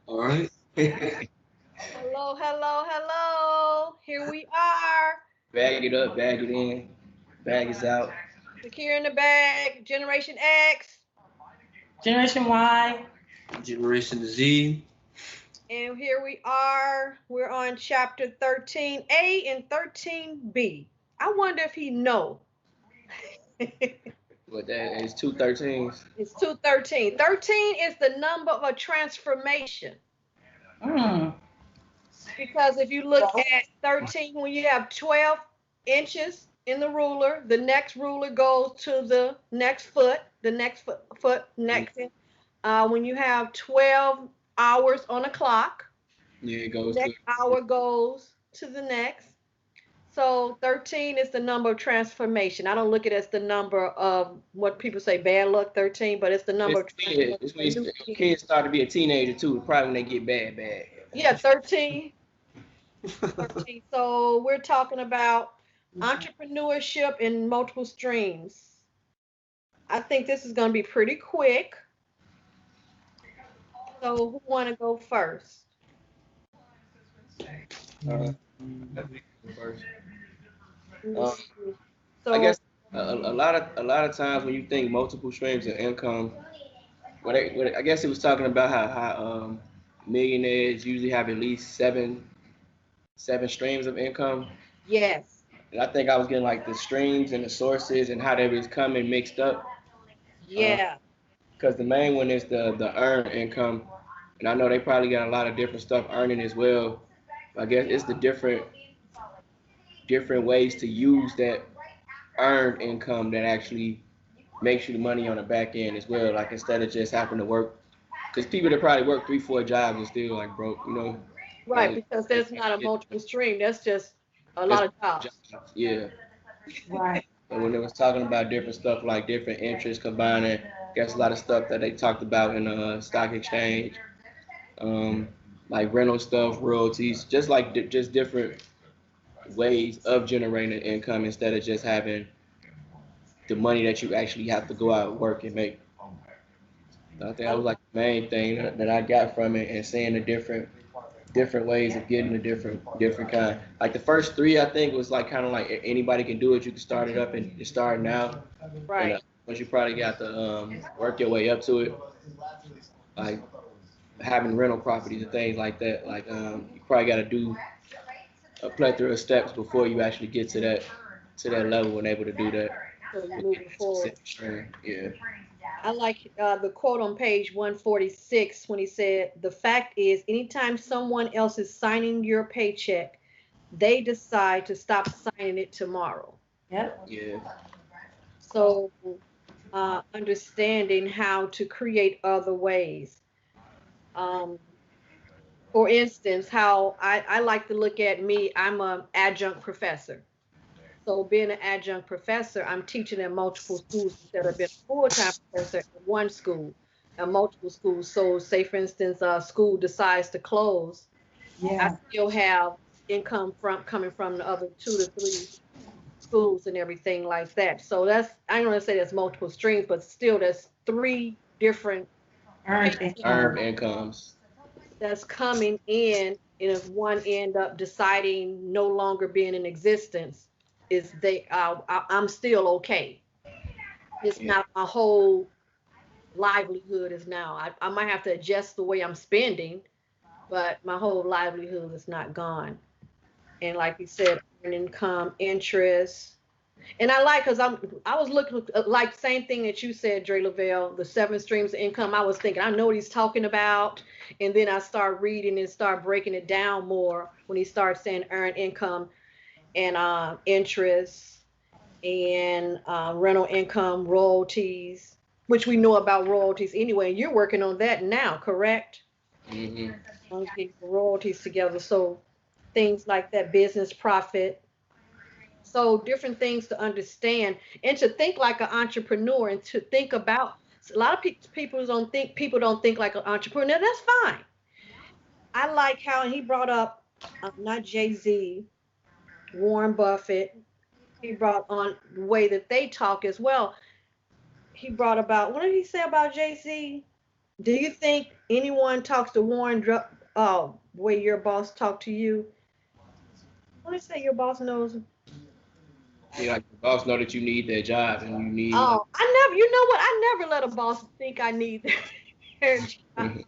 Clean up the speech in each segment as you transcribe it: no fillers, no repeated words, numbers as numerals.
All right. Hello, hello, hello. Here we are. Bag it up, bag it in, bag is out. Secure in the bag. Generation X. Generation Y. Generation Z. And here we are. We're on chapter 13a and 13b. I wonder if he know. What that is 213s. It's 213. 13 is the number of a transformation. Mm. Because if you look at 13, when you have 12 inches in the ruler, the next ruler goes to the next foot, the next foot next. When you have 12 hours on a clock, Yeah, it the goes to next hour goes to the next. So 13 is the number of transformation. I don't look at it as the number of what people say bad luck 13, but it's the number of transformation. it's when kids start to be a teenager too. Probably when they get bad. Yeah, 13. 13. So we're talking about entrepreneurship in multiple streams. I think this is going to be pretty quick. So who want to go first? Uh, first. Let Um, me see. I So guess a lot of times when you think multiple streams of income, I guess it was talking about how millionaires usually have at least seven streams of income. yes, And I think I was getting like the streams and the sources and how they was coming mixed up. yeah, Because the main one is the earned income, and I know they probably got a lot of different stuff earning as well. I guess it's the different ways to use that earned income that actually makes you the money on the back end as well. Like instead of just having to work, because people that probably work 3, 4 jobs and still like broke, right. like Because that's not a yeah, multiple stream. That's just a that's lot of jobs. jobs. Yeah. Right. And when they was talking about different stuff like different interests combining, guess a lot of stuff that they talked about in the stock exchange, um, like rental stuff, royalties, just like just different ways of generating income instead of just having the money that you actually have to go out and work and make. I think that I, was like the main thing that I got from it and seeing the different ways of getting the different kind. Like the first three, I think was like kind of like anybody can do it. You can start it up and start now, and right. once you probably got to work your way up to it, like having rental properties and things like that. Like you probably got to do a plethora of steps before you actually get to that level and able to do that. So you're And get moving that forward. specific stream. Yeah. I like the quote on page 146 when he said, "The fact is, anytime someone else is signing your paycheck, they decide to stop signing it tomorrow." Yep. Yeah. So, understanding how to create other ways. Um, for instance, how I like to look at me, I'm an adjunct professor. So, being an adjunct professor, I'm teaching in multiple schools instead of being a full-time professor in one school and multiple schools. So, say for instance, a school decides to close, I Yeah. still have income from coming from the other 2 to 3 schools and everything like that. So that's I don't want to say there's multiple streams, but still there's three different Earned paychecks Earned income. incomes. that's coming in, and if one end up deciding no longer being in existence, is I'm still okay. It's Yeah. not my whole livelihood is now. I might have to adjust the way I'm spending, but my whole livelihood is not gone. And like you said, earned income, interest. And I like because I was looking like same thing that you said, Dre Lavelle, the 7 streams of income. I was thinking I know what he's talking about, and then I start reading and start breaking it down more when he starts saying earned income and interest and rental income, royalties, which we know about royalties anyway. And you're working on that now, correct? Hmm. On getting the royalties together, so things like that, business profit. So different things to understand and to think like an entrepreneur and to think about. A lot of people don't think like an entrepreneur. That's fine. I like how he brought up not Jay Z, Warren Buffett. he brought on the way that they talk as well. He brought about, what did he say about JC? Do you think anyone talks to Warren the way your boss talked to you? What did he say your boss knows? Yeah, like the boss know that you need that job and you need like. Oh, I never, you know what? I never let a boss think I need their job.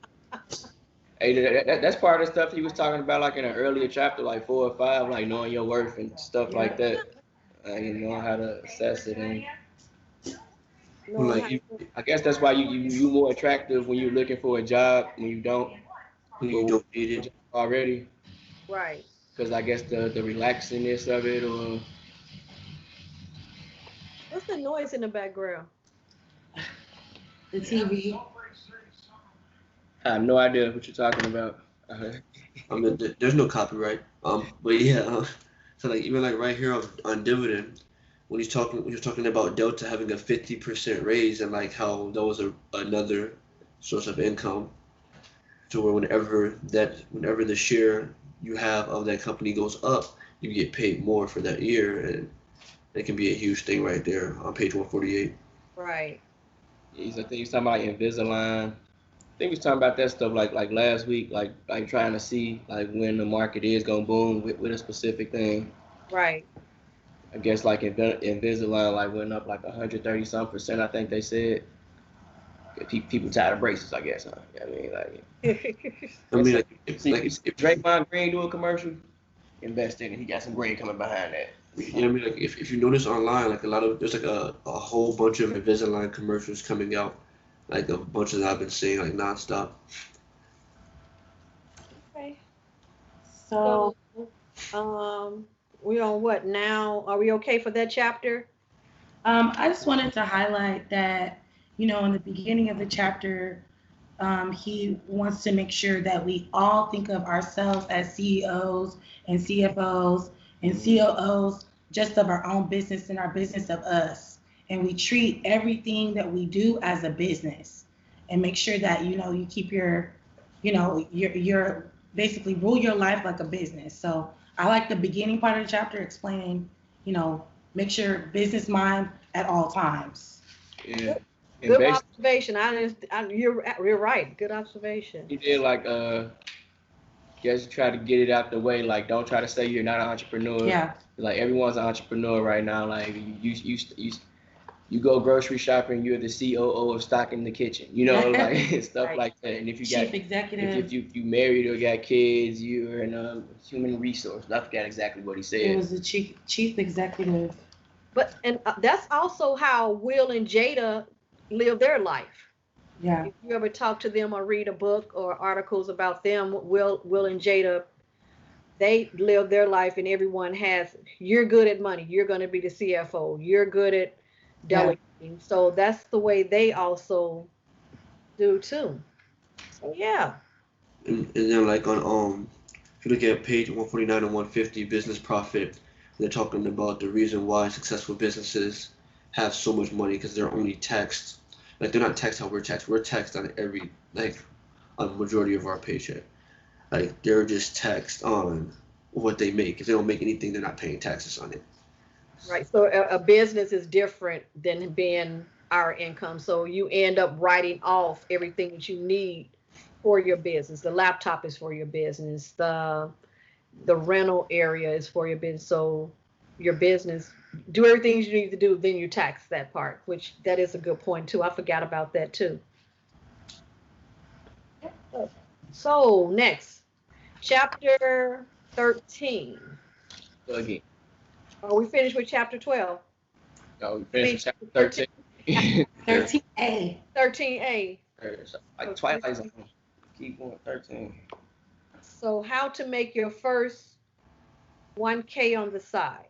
Hey, that's part of the stuff he was talking about, like in an earlier chapter, like 4 or 5, like knowing your worth and stuff like Yeah. that. You know how to assess it, and Knowing how I guess that's why you more attractive when you're looking for a job when you don't need a it. job already, right. because I guess the relaxingness of it, or What's the noise in the background? The TV. I have no idea what you're talking about. There's no copyright. But yeah, so like even like right here on dividend, when he's talking about Delta having a 50% raise and like how that was another source of income, to where whenever the share you have of that company goes up, you get paid more for that year, and it can be a huge thing right there on page 148. Right. I think he's talking about Invisalign. I think we was talking about that stuff like last week, like trying to see like when the market is gonna boom with a specific thing. Right. I guess like Invisalign like went up like 130 some percent. I think they said. People tired of braces, I guess, huh? I mean, like, I mean, like, see, if Draymond Green do a commercial, invest in it. He got some green coming behind that. yeah, I mean, like if you notice online, like there's like a whole bunch of Invisalign commercials coming out, like a bunch that I've been seeing like nonstop. Okay. So, We on what now? Are we okay for that chapter? I just wanted to highlight that, in the beginning of the chapter, he wants to make sure that we all think of ourselves as CEOs and CFOs and COOs just of our own business and our business of us. And we treat everything that we do as a business and make sure that, you keep your basically rule your life like a business. So I like the beginning part of the chapter explaining, make sure business mind at all times. Yeah. Good observation. You're right. Good observation. He did like just try to get it out the way. Like, don't try to say you're not an entrepreneur. Yeah. Like everyone's an entrepreneur right now. Like you go grocery shopping, you're the COO of Stock in the Kitchen. Like stuff Right. like that. And if you Chief got executive. if you married or got kids, you're in human resource. I forgot exactly what he said. It was the chief executive. But that's also how Will and Jada live their life. Yeah. If you ever talk to them or read a book or articles about them, Will and Jada, they live their life, and everyone has. You're good at money. You're going to be the CFO. You're good at delegating. So that's the way they also do too. So yeah. And then like on if you look at page 149 and 150, business profit, they're talking about the reason why successful businesses have so much money because they're only taxed. Like they're not taxed how we're taxed. We're taxed on on the majority of our paycheck. Like they're just taxed on what they make. If they don't make anything, they're not paying taxes on it. Right. So a business is different than being our income. So you end up writing off everything that you need for your business. The laptop is for your business. The rental area is for your business. So your business, do everything you need to do, then you tax that part, which that is a good point too. I forgot about that too. So next, chapter 13. Again. Are we finished with chapter 12? No, we finished chapter 13. 13A. 13A. Like Twilight Zone. Keep going, 13. So how to make your first 1K on the side.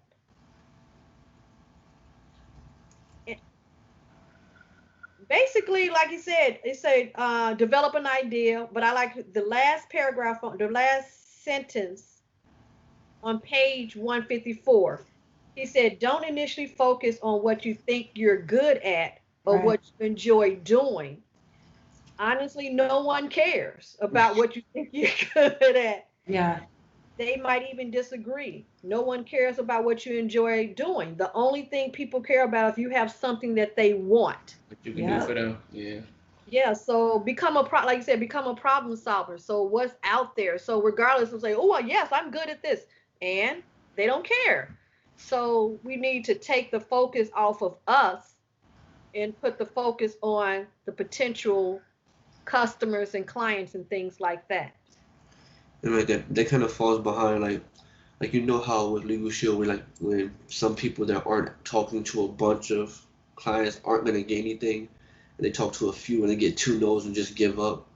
Basically, like you said, it said develop an idea, but I like the last paragraph, the last sentence on page 154. He said, don't initially focus on what you think you're good at or what you enjoy doing. Honestly, no one cares about what you think you're good at. Yeah. They might even disagree. No one cares about what you enjoy doing. The only thing people care about is if you have something that they want. What you can do for them. Yeah. Yeah, so like you said, become a problem solver. So what's out there? So regardless of say, oh yes, I'm good at this, and they don't care. So we need to take the focus off of us and put the focus on the potential customers and clients and things like that. And like that kind of falls behind like you know how with Legal Shield when some people that aren't talking to a bunch of clients aren't gonna get anything, and they talk to a few and they get two no's and just give up.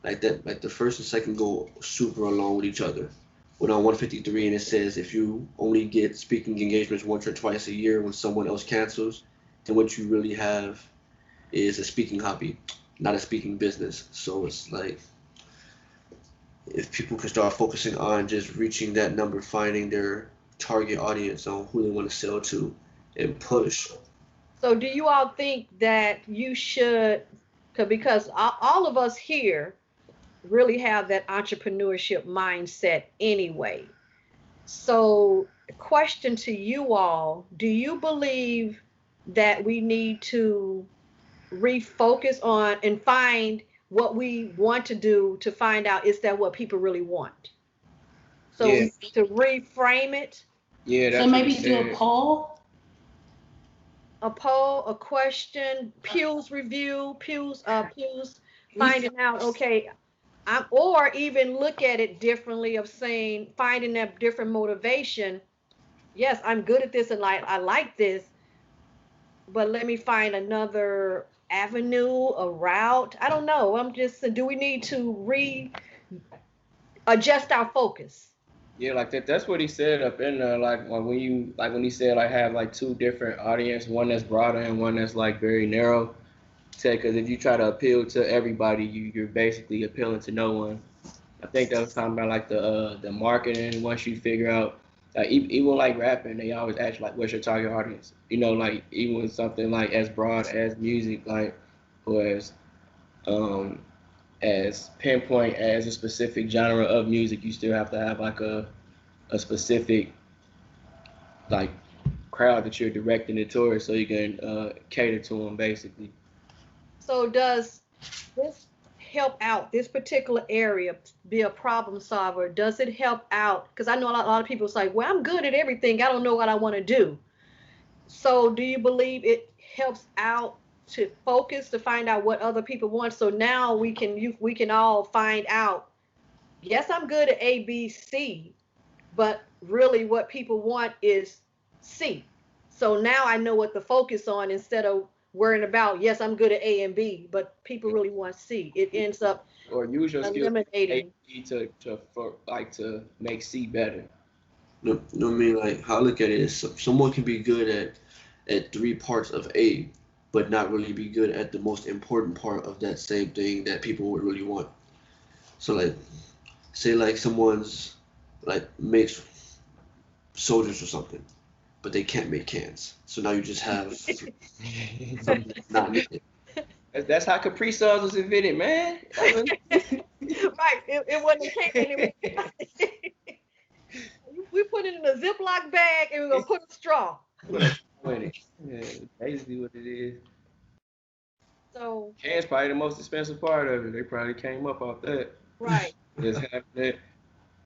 Like that, like the first and second go super along with each other. When on 153 and it says if you only get speaking engagements once or twice a year when someone else cancels, then what you really have is a speaking hobby, not a speaking business. So it's like if people can start focusing on just reaching that number, finding their target audience on who they want to sell to and push. So do you all think that you should, because all of us here really have that entrepreneurship mindset anyway. So question to you all, do you believe that we need to refocus on and find what we want to do to find out is that what people really want? So Yeah. to reframe it. Yeah. That's So maybe what he do a said. A poll, a question, Pew's review, Pew's finding out, okay, or even look at it differently of saying, finding that different motivation. Yes, I'm good at this and I like this, but let me find another avenue, a route. I don't know. Do we need to adjust our focus? Yeah, like that. That's what he said up in there. Like when he said like have like two different audience, one that's broader and one that's like very narrow. Because if you try to appeal to everybody, you're basically appealing to no one. I think that was talking about like the marketing. Once you figure out, like even like rapping, they always ask like, what's your target audience? You know, like even with something like as broad as music, like or as pinpoint as a specific genre of music, you still have to have like a specific like crowd that you're directing it towards, so you can cater to them basically. So does this help out this particular area, be a problem solver? Does it help out? Because I know a lot of people say, well, I'm good at everything, I don't know what I want to do. So do you believe it helps out to focus to find out what other people want? So now we can all find out, yes, I'm good at A, B, C, but really what people want is C. So now I know what to focus on instead of worrying about, yes, I'm good at A and B, but people really want C. It ends up Or use your skills eliminating. to make C better. No, no, I mean like how I look at it is someone can be good at three parts of A, but not really be good at the most important part of that same thing that people would really want. So like, say like someone's like makes soldiers or something, but they can't make cans. So now you just have something that's not needed. That's how Capri Suns was invented, man. Right. It wasn't a can. We put it in a Ziploc bag and we're gonna put a straw. Yeah, basically what it is. So Can's probably the most expensive part of it. They probably came up off that. right. Just having it.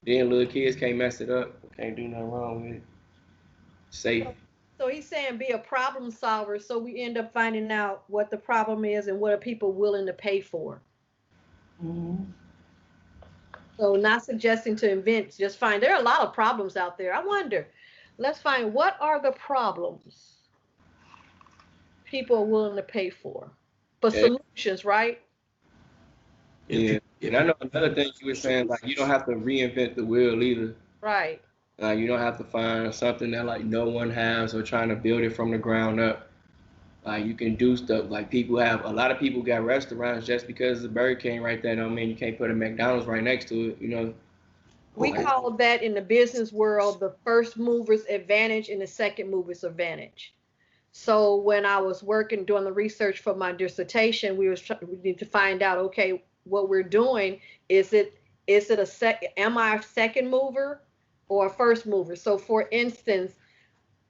Then little kids can't mess it up. Can't do nothing wrong with it. Safe. So he's saying be a problem solver. So we end up finding out what the problem is and what are people willing to pay for. Mm-hmm. So not suggesting to invent, just find, there are a lot of problems out there. I wonder, let's find what are the problems people are willing to pay for solutions, right? Yeah. And I know another thing you were saying, like you don't have to reinvent the wheel either. Right. You don't have to find something that like no one has or trying to build it from the ground up. Like you can do stuff like a lot of people got restaurants just because the Burger King right there don't mean you can't put a McDonald's right next to it, you know. We call that in the business world the first mover's advantage and the second mover's advantage. So when I was doing the research for my dissertation, we need to find out, okay, what we're doing, am I a second mover or a first mover. So for instance,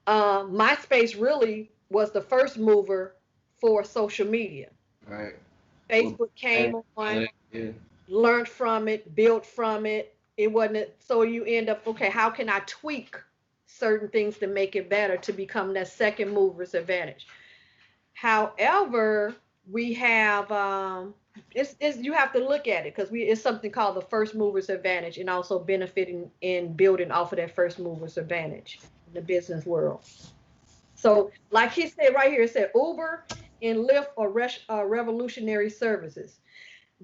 MySpace really was the first mover for social media. Right. Facebook came on, Yeah. learned from it, built from it. It wasn't so you end up, okay, how can I tweak certain things to make it better to become that second mover's advantage? However, we have it's you have to look at it because it's something called the first mover's advantage and also benefiting in building off of that first mover's advantage in the business world. So, like he said right here, it said Uber and Lyft are revolutionary services.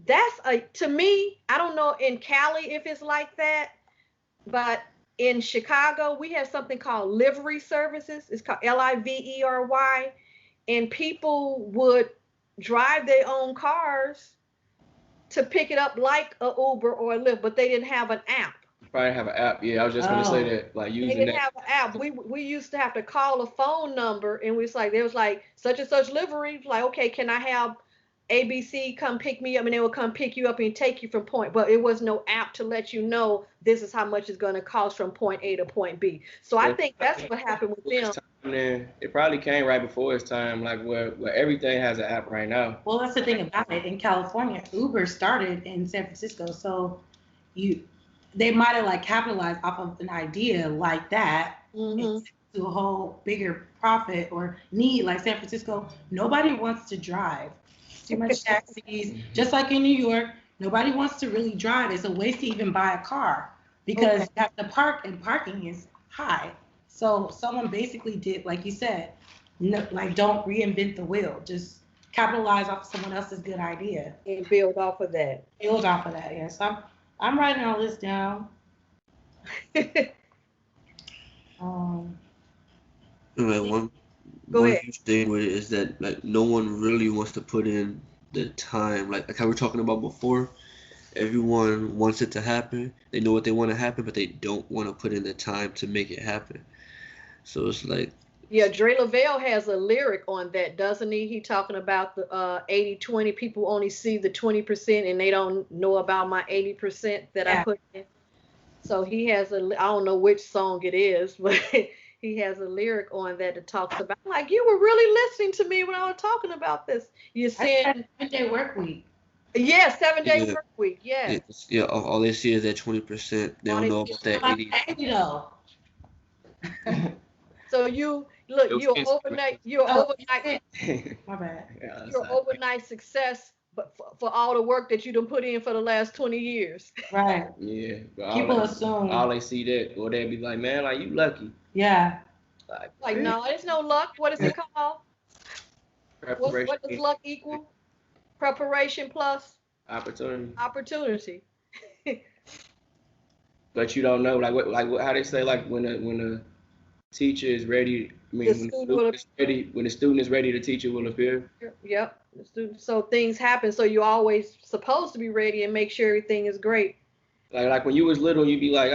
That's to me, I don't know in Cali if it's like that, but in Chicago, we have something called livery services. It's called Livery, and people would drive their own cars to pick it up like a Uber or a Lyft, but they didn't have an app. Probably have an app. Yeah, I was just gonna say that, like They using didn't that. have an app. We used to have to call a phone number, and we was like, there was like such and such livery. Like, okay, can I have ABC come pick me up, and they will come pick you up and take you from point. But it was no app to let you know this is how much it's going to cost from point A to point B. So I think that's what happened with them. Then it probably came right before its time, like where everything has an app right now. Well, that's the thing about it. In California, Uber started in San Francisco, so they might have like capitalized off of an idea like that to a whole bigger profit or need. Like San Francisco, nobody wants to drive. Too much taxis. Just like in New York, nobody wants to really drive. It's a waste to even buy a car because you have to park, and parking is high. So someone basically did, like you said, like don't reinvent the wheel. Just capitalize off of someone else's good idea and build off of that. Build off of that. Yes, I'm writing all this down. One huge thing with it is that like no one really wants to put in the time. Like how we were talking about before, everyone wants it to happen. They know what they want to happen, but they don't want to put in the time to make it happen. So it's like. Yeah, Dre Lavelle has a lyric on that, doesn't he? He talking about the 80-20. People only see the 20% and they don't know about my 80% that I put in. So he has I don't know which song it is, but he has a lyric on that talks about, like, you were really listening to me when I was talking about this. You said 7-day work week. Yeah, 7-day work week. Yeah. Yeah. All they see is that 20%. They don't know about that 80. So you're overnight. My bad. You're overnight success, but for all the work that you done put in for the last 20 years. Right. Yeah. People assume. All they see that, or they be like, man, like, you lucky. Yeah. Like no, there's no luck. What is it called? What does luck equal? Preparation plus opportunity. But you don't know, like how they say, like when a teacher is ready. I mean, when the student is ready, the teacher will appear. Yep. So things happen. So you're always supposed to be ready and make sure everything is great. Like when you was little, you'd be like,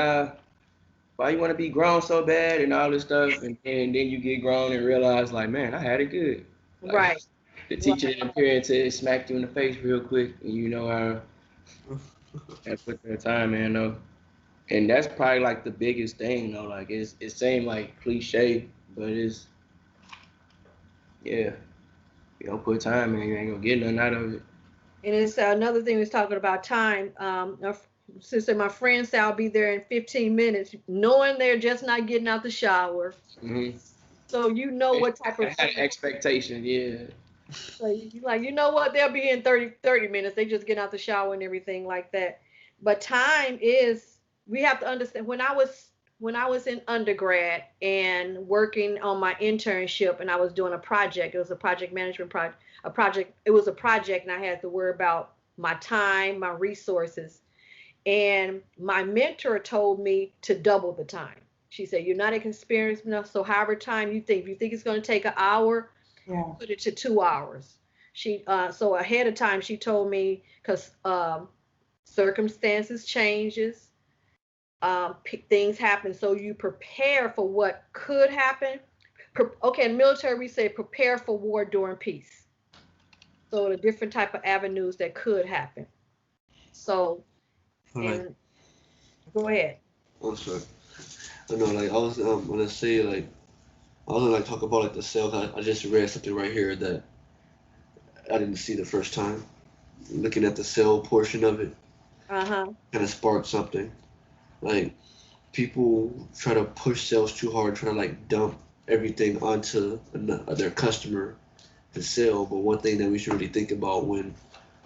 why you want to be grown so bad and all this stuff, and then you get grown and realize, like, man, I had it good. Like, right. The teacher didn't appear until it smacked you in the face real quick, and you know how they put their time in, though. And that's probably like the biggest thing, though. Like it seemed like cliche, but it's you don't put time in, you ain't gonna get nothing out of it. And it's another thing was talking about time. Sister, my friend said I'll be there in 15 minutes, knowing they're just not getting out the shower. Mm-hmm. So you know what type of expectation, yeah. So you know what, they'll be in 30 minutes. They just get out the shower and everything like that. But time is, we have to understand. When I was in undergrad and working on my internship, and I was doing a project. It was a project management project. It was a project, and I had to worry about my time, my resources. And my mentor told me to double the time. She said, "You're not experienced enough, so however time you think it's going to take an hour, put it to 2 hours." She so ahead of time she told me, because circumstances changes. Things happen, so you prepare for what could happen. Okay, in the military we say prepare for war during peace. So the different type of avenues that could happen. So, go ahead. Oh, sorry. I know, like I was gonna say, like I was gonna like talk about like the sales. I just read something right here that I didn't see the first time. Looking at the sale portion of it, Uh-huh. kind of sparked something. Like people try to push sales too hard, try to like dump everything onto their customer to sell. But one thing that we should really think about when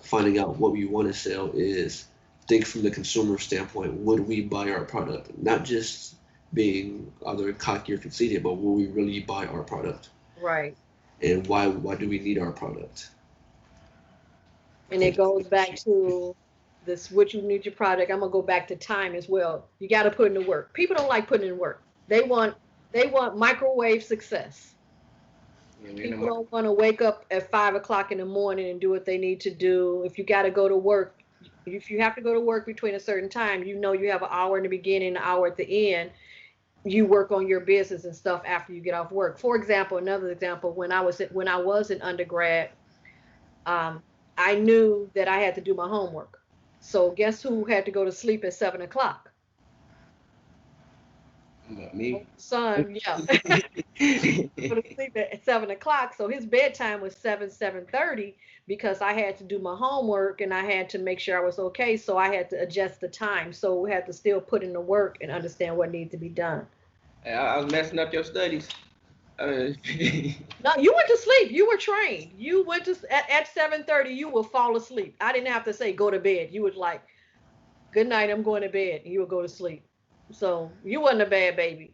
finding out what we want to sell is think from the consumer standpoint. Would we buy our product? Not just being either cocky or conceited, but will we really buy our product? Right. And why do we need our product? And it goes back to this, what you need your product. I'm gonna go back to time as well. You got to put in the work. People don't like putting in work. They want microwave success. People don't want to wake up at 5 o'clock in the morning and do what they need to do. If you got to go to work, if you have to go to work between a certain time, you know you have an hour in the beginning, an hour at the end. You work on your business and stuff after you get off work. For example, another example, when I was in undergrad, um, I knew that I had to do my homework. So guess who had to go to sleep at 7 o'clock? Me. Son, yeah. Go to sleep at 7 o'clock. So his bedtime was 7:30 because I had to do my homework and I had to make sure I was okay. So I had to adjust the time. So we had to still put in the work and understand what needed to be done. I was messing up your studies. No, you went to sleep. You were trained. You went to at 7:30. You will fall asleep. I didn't have to say go to bed. You was like, "Good night. I'm going to bed." And you would go to sleep. So you wasn't a bad baby,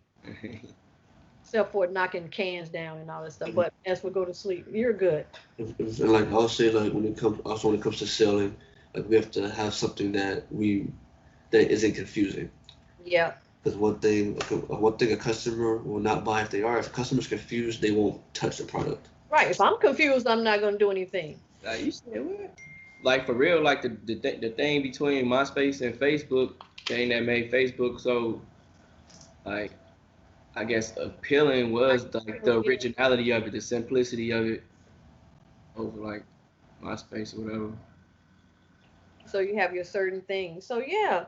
except for knocking cans down and all that stuff. But as for go to sleep, you're good. And like I'll say, like when it comes to selling, like we have to have something that isn't confusing. Yeah. Because one thing a customer will not buy if a customer's confused, they won't touch the product. Right. If I'm confused, I'm not going to do anything. You said what? Like for real, like the thing between MySpace and Facebook, thing that made Facebook so like I guess appealing was like the originality of it, the simplicity of it over like MySpace or whatever. So you have your certain things. So yeah.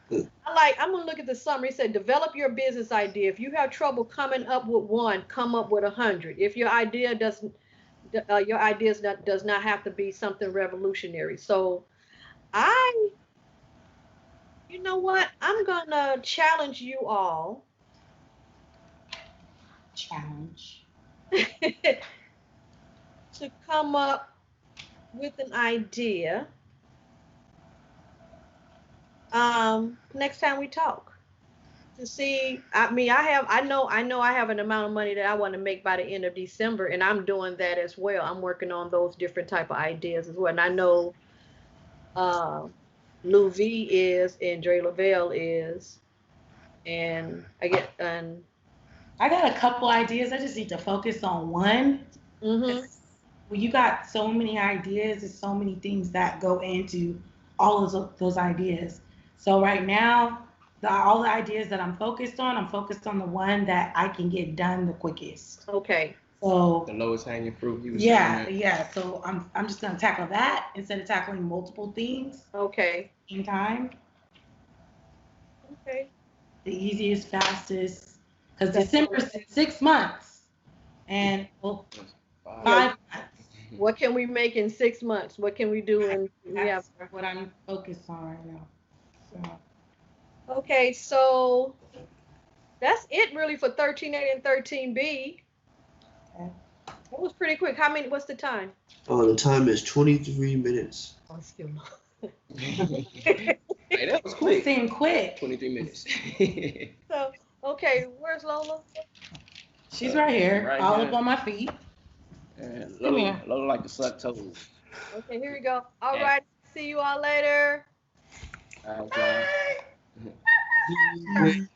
Good. I'm gonna look at the summary. It said develop your business idea. If you have trouble coming up with one, come up with 100. If your idea doesn't your ideas does not have to be something revolutionary. So you know what? I'm gonna challenge you all Challenge. to come up with an idea next time we talk. To see, I know I have an amount of money that I want to make by the end of December, and I'm doing that as well. I'm working on those different type of ideas as well. And I know Lou V is and Dre Lavelle is, and I got a couple ideas. I just need to focus on one. mm-hmm. Well, you got so many ideas and so many things that go into all of those ideas. So right now, all the ideas that I'm focused on the one that I can get done the quickest. Okay. So the lowest hanging fruit. Yeah. So I'm just gonna tackle that instead of tackling multiple things. Okay. In time. Okay. The easiest, fastest, because December's in 6 months, and 5 months. What can we make in 6 months? What can we do? That's what I'm focused on right now. So. Okay, so that's it really for 13a and 13b. Okay. That was pretty quick. What's the time? Oh, the time is 23 minutes. Oh, still long. Hey, that was quick. Seemed quick. 23 minutes. So, okay, where's Lola? She's right here, right all now. up on my feet. Lola like to suck toes. Okay, here we go. All right, see you all later. All right, Bye.